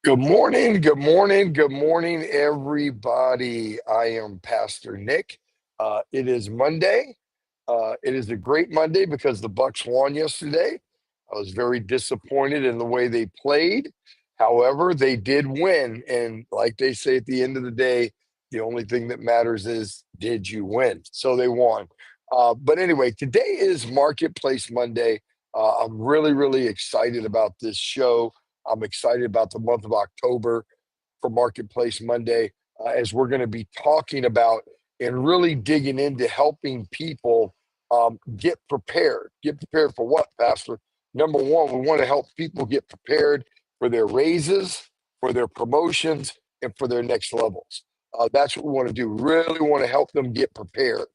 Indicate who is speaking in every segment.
Speaker 1: Good morning, good morning, good morning, everybody. I am Pastor Nick. It is Monday. It is a great Monday because the Bucks won yesterday. I was very disappointed in the way they played. However, they did win, and like they say at the end of the day, the only thing that matters is did you win? So they won. But anyway, today is Marketplace Monday. I'm really, really excited about this show. I'm excited about the month of October for Marketplace Monday, as we're going to be talking about and really digging into helping people get prepared. Get prepared for what, Pastor? Number one, we want to help people get prepared for their raises, for their promotions, and for their next levels. That's what we want to do. Really want to help them get prepared.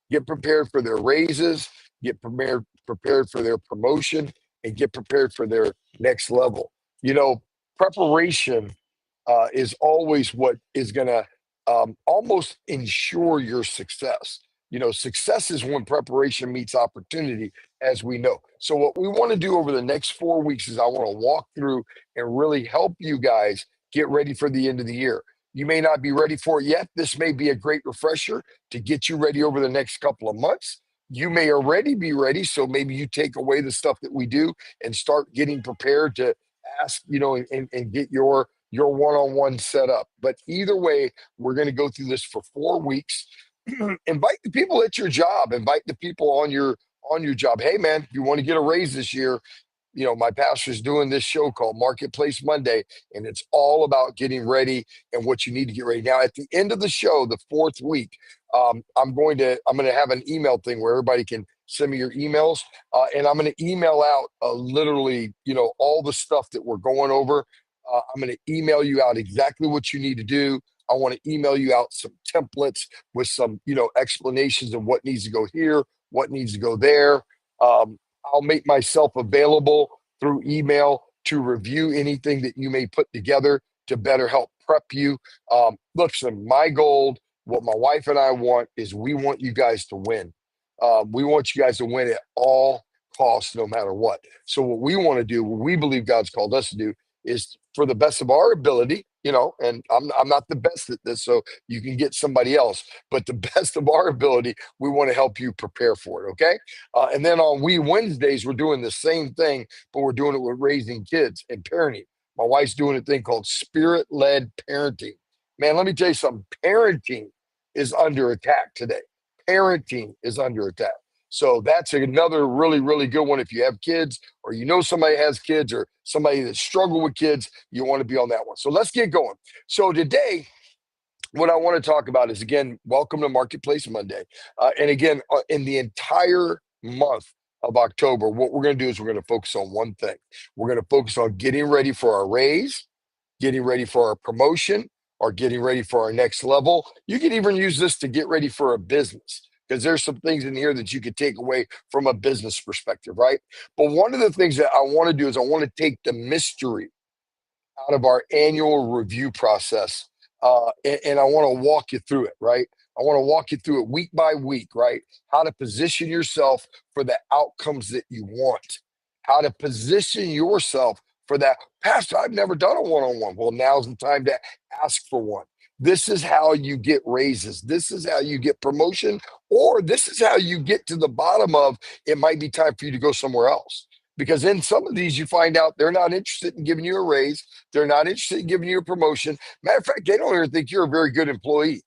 Speaker 1: Get prepared for their raises, get prepared for their promotion, and get prepared for their next level. You know, preparation is always what is going to almost ensure your success. You know, success is when preparation meets opportunity, as we know. So, what we want to do over the next 4 weeks is I want to walk through and really help you guys get ready for the end of the year. You may not be ready for it yet. This may be a great refresher to get you ready over the next couple of months. You may already be ready. So maybe you take away the stuff that we do and start getting prepared to ask, and get your one-on-one set up. But either way, we're going to go through this for 4 weeks. Invite the people at your job, invite the people on your job. Hey man, if you want to get a raise this year, my pastor's doing this show called Marketplace Monday, and it's all about getting ready and what you need to get ready. Now, at the end of the show, the fourth week, I'm going to have an email thing where everybody can send me your emails, and I'm going to email out literally, all the stuff that we're going over. I'm going to email you out exactly what you need to do. I want to email you out some templates with some, explanations of what needs to go here, what needs to go there. I'll make myself available through email to review anything that you may put together to better help prep you. Listen, my goal, what my wife and I want, is we want you guys to win. We want you guys to win at all costs, no matter what. So what we want to do, what we believe God's called us to do, is for the best of our ability, and I'm not the best at this, so you can get somebody else, but the best of our ability, we want to help you prepare for it, okay? And then on Wednesdays, we're doing the same thing, but we're doing it with raising kids and parenting. My wife's doing a thing called spirit-led parenting. Man, let me tell you something. Parenting is under attack today. Parenting is under attack. So that's another really, really good one. If you have kids, or somebody has kids, or somebody that struggle with kids, you want to be on that one. So let's get going. So today, what I want to talk about is, again, welcome to Marketplace Monday. And again, in the entire month of October, what we're going to do is we're going to focus on one thing. We're going to focus on getting ready for our raise, getting ready for our promotion, or getting ready for our next level. You can even use this to get ready for a business, because there's some things in here that you could take away from a business perspective, right? But one of the things that I want to do is I want to take the mystery out of our annual review process, and I want to walk you through it, right? I want to walk you through it week by week, right? How to position yourself for the outcomes that you want, how to position yourself for that. Pastor, I've never done a one-on-one. Well, now's the time to ask for one. This is how you get raises. This is how you get promotion, or this is how you get to the bottom of it might be time for you to go somewhere else. Because in some of these, you find out they're not interested in giving you a raise. They're not interested in giving you a promotion. Matter of fact, they don't even think you're a very good employee.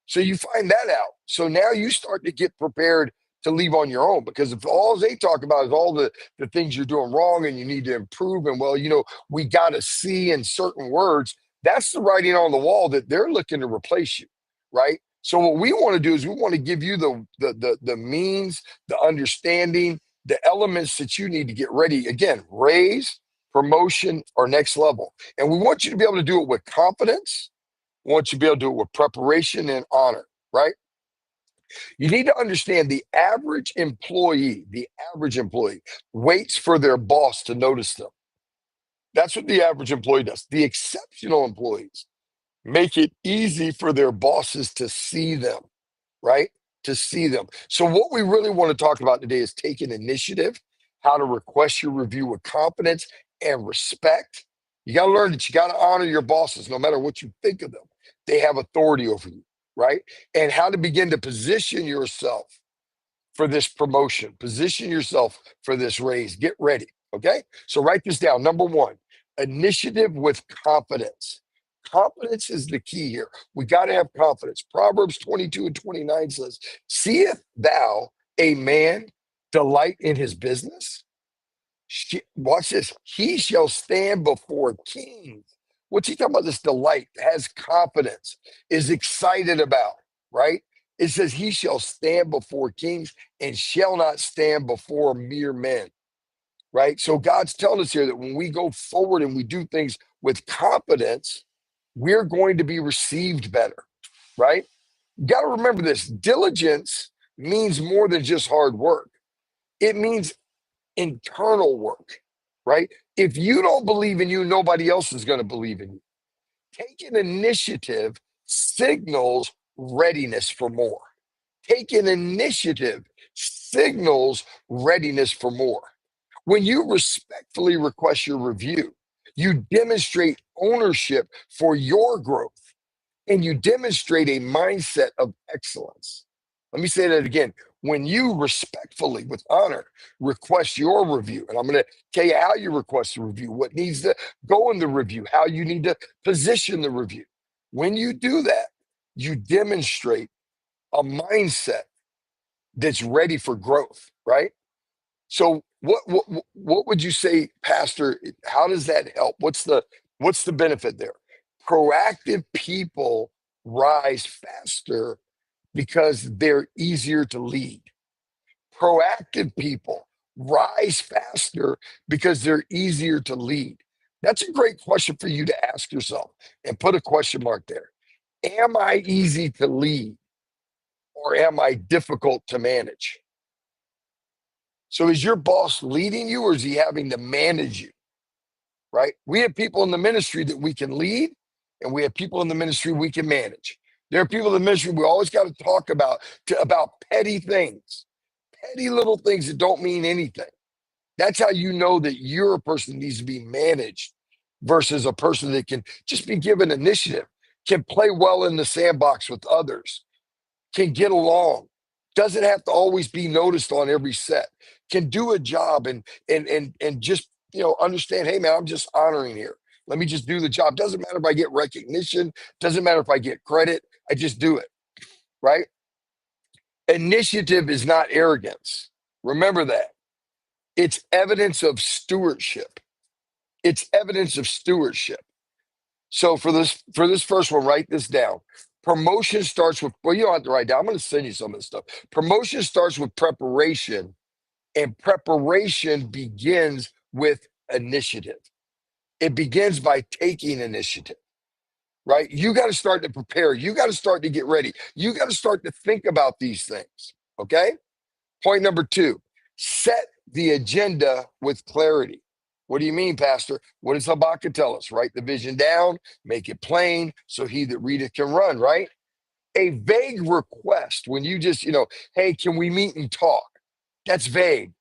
Speaker 1: So you find that out. So now you start to get prepared to leave on your own, because if all they talk about is all the things you're doing wrong and you need to improve, and well, we got to see in certain words, that's the writing on the wall that they're looking to replace you, right? So what we want to do is we want to give you the means, the understanding, the elements that you need to get ready. Again, raise, promotion, or next level. And we want you to be able to do it with confidence. We want you to be able to do it with preparation and honor, right? You need to understand the average employee waits for their boss to notice them. That's what the average employee does. The exceptional employees make it easy for their bosses to see them, right? To see them. So what we really want to talk about today is taking initiative, how to request your review with confidence and respect, You got to learn that you got to honor your bosses no matter what you think of them. They have authority over you, right? And how to begin to position yourself for this promotion, position yourself for this raise. Get ready, okay? So write this down. Number one, initiative with confidence. Confidence is the key here. We got to have confidence. Proverbs 22:29 says, seest thou a man delight in his business? Watch this. He shall stand before kings. What's he talking about? This delight, has confidence, is excited about, right? It says, he shall stand before kings and shall not stand before mere men, right? So God's telling us here that when we go forward and we do things with confidence, we're going to be received better, right? You got to remember this, diligence means more than just hard work. It means internal work, right? If you don't believe in you, nobody else is going to believe in you. Taking initiative signals readiness for more. Taking initiative signals readiness for more. When you respectfully request your review, you demonstrate ownership for your growth and you demonstrate a mindset of excellence. Let me say that again. When you respectfully, with honor, request your review, and I'm going to tell you how you request the review, what needs to go in the review, how you need to position the review. When you do that, you demonstrate a mindset that's ready for growth, right? So what would you say, Pastor? How does that help? What's the benefit there? Proactive people rise faster because they're easier to lead. Proactive people rise faster because they're easier to lead. That's a great question for you to ask yourself and put a question mark there. Am I easy to lead or am I difficult to manage? So is your boss leading you or is he having to manage you? Right? We have people in the ministry that we can lead and we have people in the ministry we can manage. There are people in the ministry we always got to talk about petty things, petty little things that don't mean anything. That's how you know that you're a person that needs to be managed versus a person that can just be given initiative, can play well in the sandbox with others, can get along, doesn't have to always be noticed on every set, can do a job and just understand, hey man, I'm just honoring here. Let me just do the job. Doesn't matter if I get recognition, doesn't matter if I get credit, I just do it, right? Initiative is not arrogance. Remember that. It's evidence of stewardship. It's evidence of stewardship. So for this first one, write this down. Promotion starts with, well, you don't have to write down. I'm going to send you some of this stuff. Promotion starts with preparation, and preparation begins with initiative. It begins by taking initiative, right? You got to start to prepare. You got to start to get ready. You got to start to think about these things, okay? Point number two, set the agenda with clarity. What do you mean, Pastor? What does Habakkuk tell us? Write the vision down, make it plain, so he that readeth can run, right? A vague request, when you just, hey, can we meet and talk? That's vague.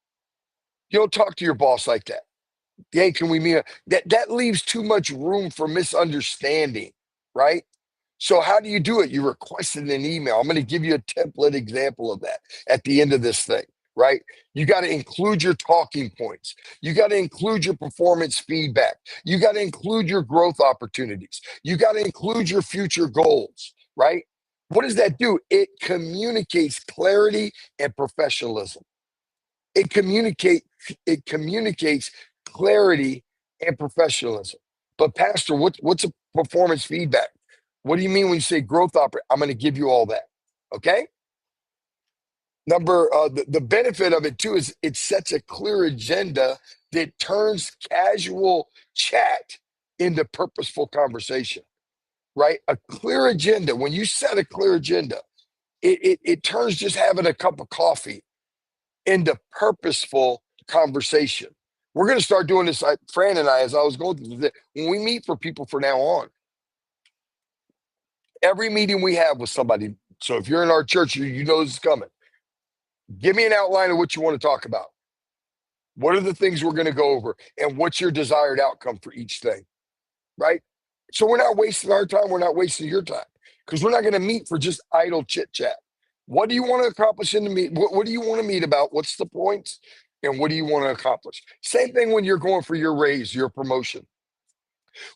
Speaker 1: You don't talk to your boss like that. Hey, can we meet? That leaves too much room for misunderstanding, right? So how do you do it? You request it in an email. I'm going to give you a template example of that at the end of this thing, right? You got to include your talking points. You got to include your performance feedback. You got to include your growth opportunities. You got to include your future goals, right? What does that do? It communicates clarity and professionalism. It communicates clarity and professionalism. But Pastor, what's a performance feedback? What do you mean when you say growth opportunity? I'm going to give you all that. Okay. The benefit of it too is it sets a clear agenda that turns casual chat into purposeful conversation, right? A clear agenda. When you set a clear agenda, it turns just having a cup of coffee into purposeful conversation. We're going to start doing this, Fran and I, as I was going through this, when we meet for people from now on, every meeting we have with somebody. So if you're in our church, you know this is coming. Give me an outline of what you want to talk about. What are the things we're going to go over? And what's your desired outcome for each thing? right? So we're not wasting our time. We're not wasting your time because we're not going to meet for just idle chit chat. What do you want to accomplish in the meet? What do you want to meet about? What's the points? And what do you want to accomplish? Same thing when you're going for your raise, your promotion.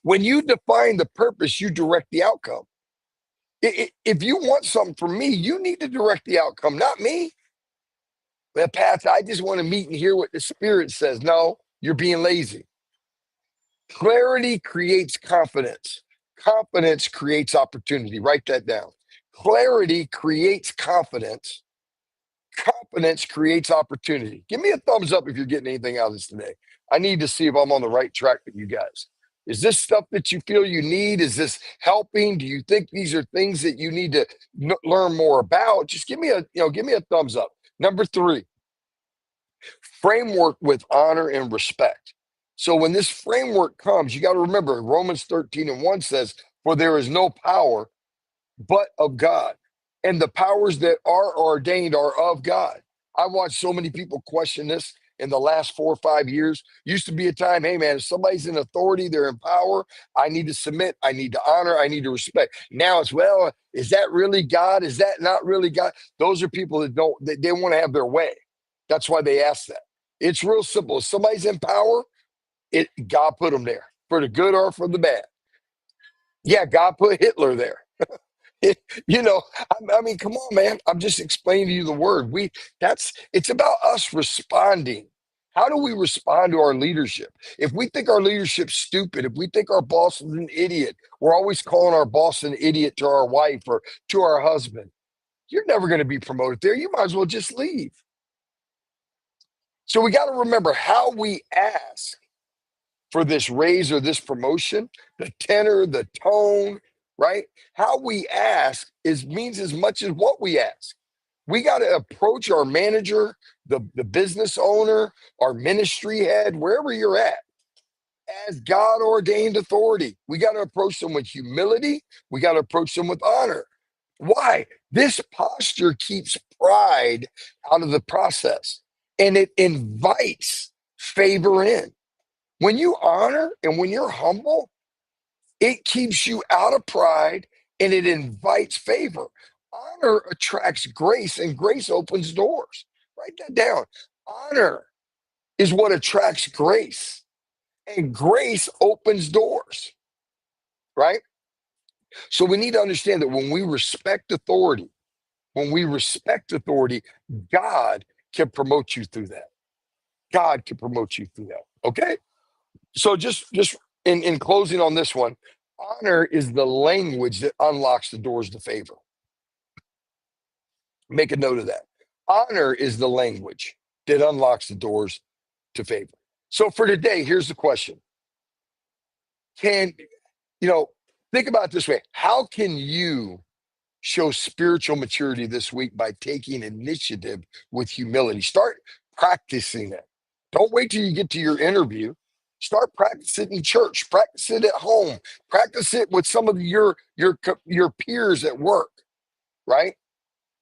Speaker 1: When you define the purpose, you direct the outcome. If you want something from me, you need to direct the outcome, not me. Well, Pat, I just want to meet and hear what the Spirit says. No, you're being lazy. Clarity creates confidence. Confidence creates opportunity. Write that down. Clarity creates confidence. Confidence creates opportunity. Give me a thumbs up if you're getting anything out of this today. I need to see if I'm on the right track with you guys. Is this stuff that you feel you need? Is this helping? Do you think these are things that you need to learn more about? Just give me a thumbs up. Number 3, framework with honor and respect. So when this framework comes, you got to remember Romans 13:1 says, "For there is no power but of God. And the powers that are ordained are of God." I watched so many people question this in the last 4 or 5 years. Used to be a time, hey man, if somebody's in authority, they're in power, I need to submit, I need to honor, I need to respect. Now it's, well, is that really God? Is that not really God? Those are people that they want to have their way. That's why they ask that. It's real simple. If somebody's in power, God put them there for the good or for the bad. Yeah, God put Hitler there. you know, I mean, come on, man. I'm just explaining to you the word. It's about us responding. How do we respond to our leadership? If we think our leadership's stupid, if we think our boss is an idiot, we're always calling our boss an idiot to our wife or to our husband. You're never going to be promoted there. You might as well just leave. So we got to remember how we ask for this raise or this promotion, the tenor, the tone, right? How we ask means as much as what we ask. We got to approach our manager, the business owner, our ministry head, wherever you're at, as God ordained authority. We got to approach them with humility. We got to approach them with honor. Why? This posture keeps pride out of the process and it invites favor in. When you honor and when you're humble, it keeps you out of pride and it invites favor. Honor attracts grace and grace opens doors. Write that down. Honor is what attracts grace and grace opens doors, right? So we need to understand that when we respect authority, God can promote you through that. God can promote you through that. Okay? So just in closing on this one, honor is the language that unlocks the doors to favor. Make a note of that. Honor is the language that unlocks the doors to favor. So for today, here's the question. Think about it this way. How can you show spiritual maturity this week by taking initiative with humility? Start practicing it. Don't wait till you get to your interview. Start practicing in church. Practice it at home. Practice it with some of your peers at work, right?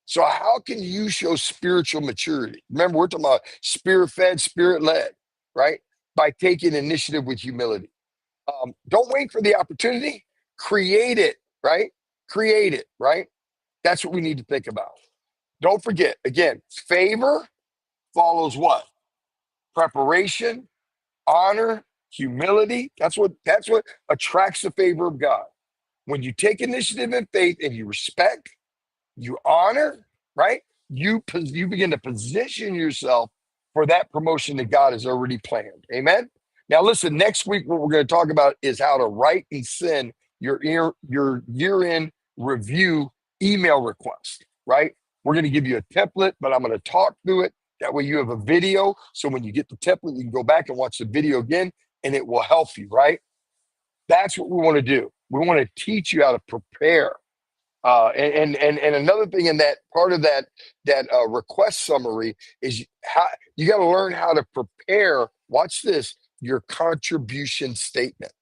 Speaker 1: So how can you show spiritual maturity? Remember, we're talking about spirit-fed, spirit-led, right? By taking initiative with humility. Don't wait for the opportunity. Create it, right? Create it, right? That's what we need to think about. Don't forget, again, favor follows what? Preparation, honor, humility. That's what attracts the favor of God. When you take initiative in faith and you respect, you honor, right? You begin to position yourself for that promotion that God has already planned. Amen. Now, listen. Next week, what we're going to talk about is how to write and send your year-end review email request. Right? We're going to give you a template, but I'm going to talk through it. That way, you have a video. So when you get the template, you can go back and watch the video again, and it will help you. Right? That's what we want to do. We want to teach you how to prepare. And another thing in that part of that request summary is how you got to learn how to prepare. Watch this, your contribution statement.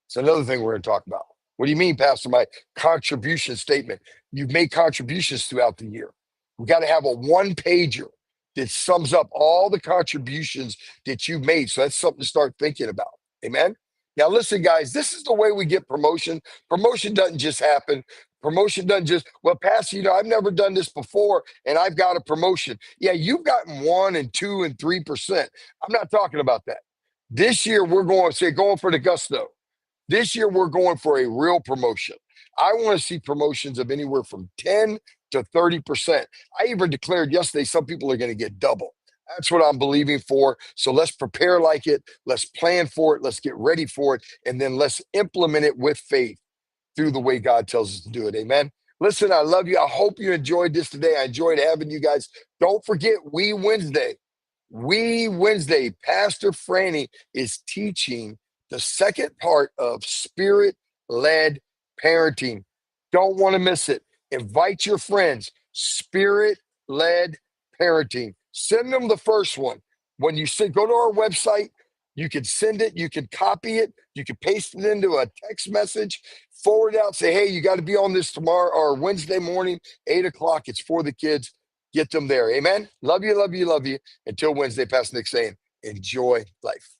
Speaker 1: It's another thing we're going to talk about. What do you mean, Pastor Mike? Contribution statement. You've made contributions throughout the year. We got to have a one pager that sums up all the contributions that you've made. So that's something to start thinking about. Amen. Now, listen, guys, this is the way we get promotion. Promotion doesn't just happen. Promotion doesn't just, well, Pastor, I've never done this before and I've got a promotion. Yeah, you've gotten 1 and 2 and 3%. I'm not talking about that. This year, we're going for the gusto. This year, we're going for a real promotion. I want to see promotions of anywhere from 10 to 30%. I even declared yesterday some people are going to get double. That's what I'm believing for. So let's prepare like it. Let's plan for it. Let's get ready for it. And then let's implement it with faith through the way God tells us to do it. Amen. Listen, I love you. I hope you enjoyed this today. I enjoyed having you guys. Don't forget, We Wednesday, Pastor Franny is teaching the second part of spirit-led parenting. Don't want to miss it. Invite your friends. Spirit-led parenting. Send them the first one. When you go to our website, you can send it, you can copy it, you can paste it into a text message, forward out, say, hey, you got to be on this tomorrow or Wednesday morning, 8 o'clock. It's for the kids. Get them there. Amen. Love you, love you, love you. Until Wednesday, Pastor Nick saying, enjoy life.